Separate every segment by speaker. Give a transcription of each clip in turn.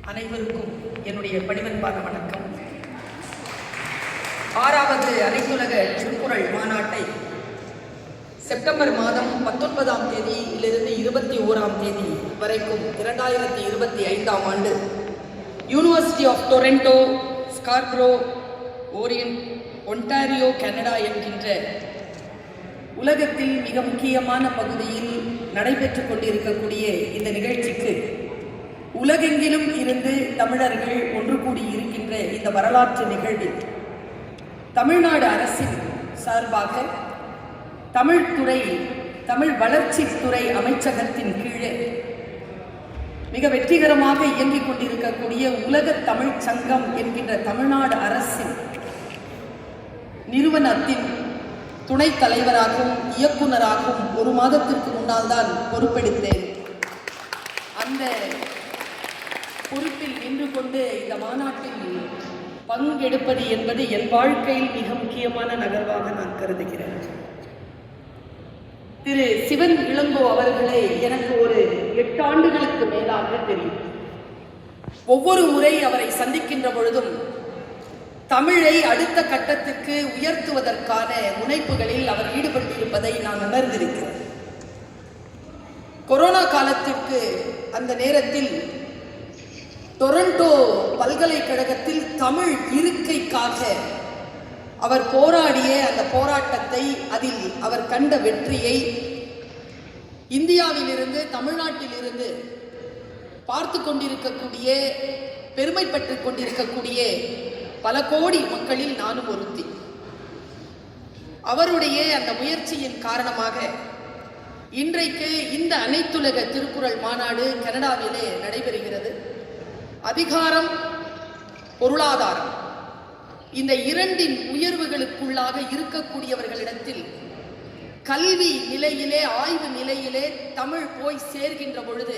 Speaker 1: அனைவருக்கும் என்னுடைய பணிவன்பான வணக்கம். 6வது அனைத்துலக திருக்குறள் மாநாட்டை செப்டம்பர் மாதம் 19ஆம் தேதியிலிருந்து 21ஆம் தேதி வரைக்கும் 2025ஆம் ஆண்டு university of Toronto, Scarborough, Ontario, Canada என்கின்ற உலகத்தில் மிக முக்கியமான பகுதியில் நடைபெற்றுக் கொண்டிருக்கக்கூடிய இந்த நிகழ்ச்சிக்கு உலகெங்கிலும் இருந்து தமிழர்கள் ஒன்று கூடி இருக்கின்ற இந்த வரலாற்று நிகழ்வில் தமிழ்நாடு அரசின் சார்பாக தமிழ் வளர்ச்சித்துறை அமைச்சகத்தின் கீழே மிக வெற்றிகரமாக இயங்கிக் கொண்டிருக்கக்கூடிய உலக தமிழ் சங்கம் என்கின்ற தமிழ்நாடு அரசின் நிறுவனத்தின் துணைத் தலைவராகவும் இயக்குநராகவும் ஒரு மாதத்திற்கு முன்னால் தான் பொறுப்பெடுத்தேன். அந்த பொறுப்பில் நின்று கொண்டு இந்த மாநாட்டில் பங்கெடுப்பது என்பது என் வாழ்க்கையில் மிக முக்கியமான நகர்வாக நான் கருதுகிறேன். திரு சிவன் இளங்கோ அவர்களை எனக்கு ஒரு 8 ஆண்டுகளுக்கு மேலாக தெரியும். ஒவ்வொரு முறை அவரை சந்திக்கின்ற பொழுதும் தமிழை அடுத்த கட்டத்திற்கு உயர்த்துவதற்கான முனைப்புகளில் அவர் ஈடுபட்டிருப்பதை நான் உணர்ந்திருக்கிறேன். கொரோனா காலத்திற்கு அந்த நேரத்தில் டொரண்டோ பல்கலைக்கழகத்தில் தமிழ் இருக்கைக்காக அவர் போராடிய அந்த போராட்டத்தை, அதில் அவர் கண்ட வெற்றியை இந்தியாவிலிருந்து, தமிழ்நாட்டிலிருந்து பார்த்து கொண்டிருக்கக்கூடிய, பெருமைப்பட்டு கொண்டிருக்கக்கூடிய பல கோடி மக்களில் நானும் ஒருத்தி. அவருடைய அந்த முயற்சியின் காரணமாக இன்றைக்கு இந்த அனைத்துலக திருக்குறள் மாநாடு கனடாவிலே நடைபெறுகிறது. அதிகாரம், பொருளாதாரம், இந்த இரண்டின் உயர்வுகளுக்குள்ளாக இருக்கக்கூடியவர்களிடத்தில் கல்வி நிலையிலே, ஆய்வு நிலையிலே தமிழ் போய் சேர்கின்ற பொழுது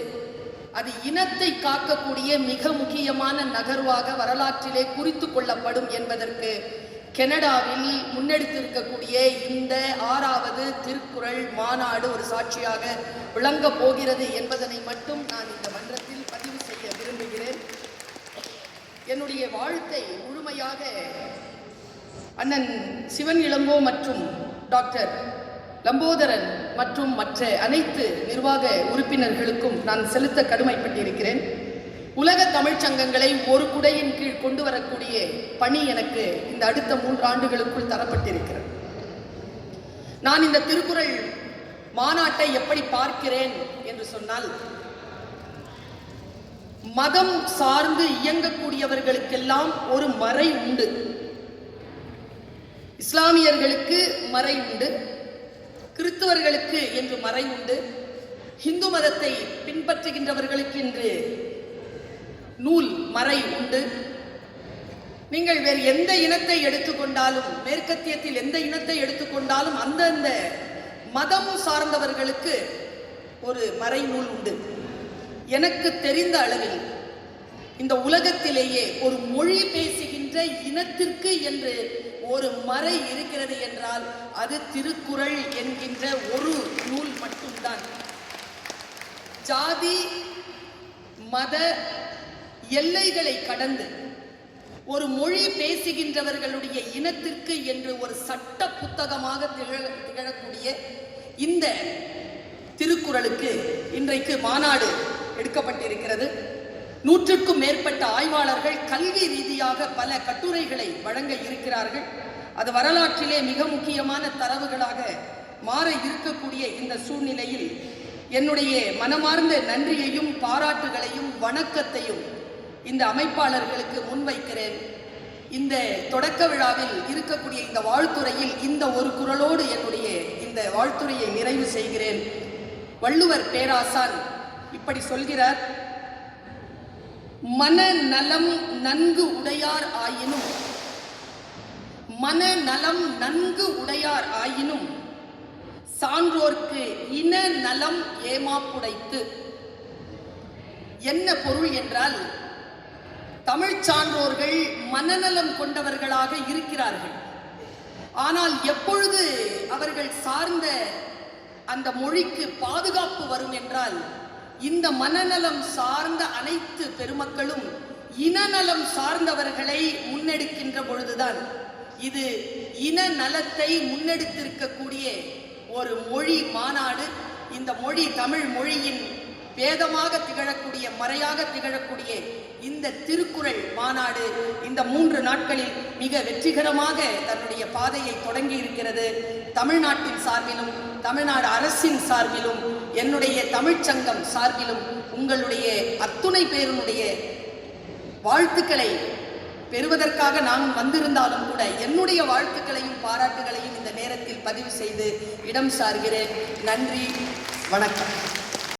Speaker 1: அது இனத்தை காக்கக்கூடிய மிக முக்கியமான நகர்வாக வரலாற்றிலே குறித்து கொள்ளப்படும் என்பதற்கு கனடாவில் முன்னெடுத்திருக்கக்கூடிய இந்த 6வது திருக்குறள் மாநாடு ஒரு சாட்சியாக விளங்கப் போகிறது என்பதனை மட்டும் நான் இந்த மன்றத்தில் பதிவு செய்ய விரும்புகிறேன். என்னுடைய வாழ்க்கை முழுமையாக அண்ணன் சிவன் இளங்கோ மற்றும் டாக்டர் லம்போதரன் மற்றும் மற்ற அனைத்து நிர்வாக உறுப்பினர்களுக்கும் நான் செலுத்த கடமைப்பட்டிருக்கிறேன். உலக தமிழ்ச்சங்கங்களை ஒரு குடையின் கீழ் கொண்டு வரக்கூடிய பணி எனக்கு இந்த அடுத்த 3 ஆண்டுகளுக்குள் தரப்பட்டிருக்கிறது. நான் இந்த திருக்குறள் மாநாட்டை எப்படி பார்க்கிறேன் என்று சொன்னால், மதம் சார்ந்து இயங்கக்கூடியவர்களுக்கெல்லாம் ஒரு மறை உண்டு. இஸ்லாமியர்களுக்கு மறை உண்டு, கிறிஸ்தவர்களுக்கு என்று மறை உண்டு, இந்து மதத்தை பின்பற்றுகின்றவர்களுக்கு என்று நூல் மறை உண்டு. நீங்கள் வேறு எந்த இனத்தை எடுத்துக்கொண்டாலும், மேற்கத்தியத்தில் எந்த இனத்தை எடுத்துக்கொண்டாலும் அந்தந்த மதம் சார்ந்தவர்களுக்கு ஒரு மறை நூல் உண்டு. எனக்கு தெரிந்த அளவில் இந்த உலகத்திலேயே ஒரு மொழி பேசுகின்ற இனத்திற்கு என்று ஒரு மறை இருக்கிறது என்றால் அது திருக்குறள் என்கின்ற ஒரு நூல் மட்டும்தான். ஜாதி மத எல்லைகளை கடந்து ஒரு மொழி பேசுகின்றவர்களுடைய இனத்திற்கு என்று ஒரு சட்ட புத்தகமாக திகழக்கூடிய இந்த திருக்குறளுக்கு இன்றைக்கு மாநாடு எடுக்கப்பட்டிருக்கிறது. 100க்கும் மேற்பட்ட ஆய்வாளர்கள் கல்வி ரீதியாக பல கட்டுரைகளை வழங்க இருக்கிறார்கள். அது வரலாற்றிலே மிக முக்கியமான தரவுகளாக மாற இருக்கக்கூடிய இந்த சூழ்நிலையில் என்னுடைய மனமார்ந்த நன்றியையும் பாராட்டுகளையும் வணக்கத்தையும் இந்த அமைப்பாளர்களுக்கு முன்வைக்கிறேன். இந்த தொடக்க விழாவில் இருக்கக்கூடிய இந்த வாழ்த்துறையில் இந்த ஒரு குறளோடு என்னுடைய இந்த வாழ்த்துறையை நிறைவு செய்கிறேன். வள்ளுவர் பேராசான் இப்படி சொல்கிறார்: மனநலம் நன்கு உடையார் ஆயினும், மனநலம் நன்கு உடையார் ஆயினும் சான்றோர்க்கு இன நலம் ஏமாப்புடைத்து. என்ன பொருள் என்றால், தமிழ் சான்றோர்கள் மனநலம் கொண்டவர்களாக இருக்கிறார்கள். ஆனால் எப்பொழுது அவர்கள் சார்ந்த அந்த மொழிக்கு பாதுகாப்பு வரும் என்றால் இந்த மனநலம் சார்ந்த அனைத்து பெருமக்களும் இனநலம் சார்ந்தவர்களை முன்னெடுக்கின்ற பொழுதுதான் இது இன நலத்தை முன்னெடுத்திருக்கக்கூடிய ஒரு மொழி மாநாடு. இந்த மொழி தமிழ் மொழியின் வேதமாக திகழக்கூடிய, மறையாக திகழக்கூடிய இந்த திருக்குறள் மாநாடு இந்த 3 நாட்களில் மிக வெற்றிகரமாக தன்னுடைய பாதையை தொடங்கி இருக்கிறது. தமிழ்நாட்டின் சார்பிலும் தமிழ்நாடு அரசின் சார்பிலும் என்னுடைய தமிழ்ச்சங்கம் சார்பிலும் உங்களுடைய அத்துணை பேருடைய வாழ்த்துக்களை பெறுவதற்காக நான் வந்திருந்தாலும் கூட என்னுடைய வாழ்த்துக்களையும் பாராட்டுகளையும் இந்த நேரத்தில் பதிவு செய்து இடம் சார்கிறேன். நன்றி, வணக்கம்.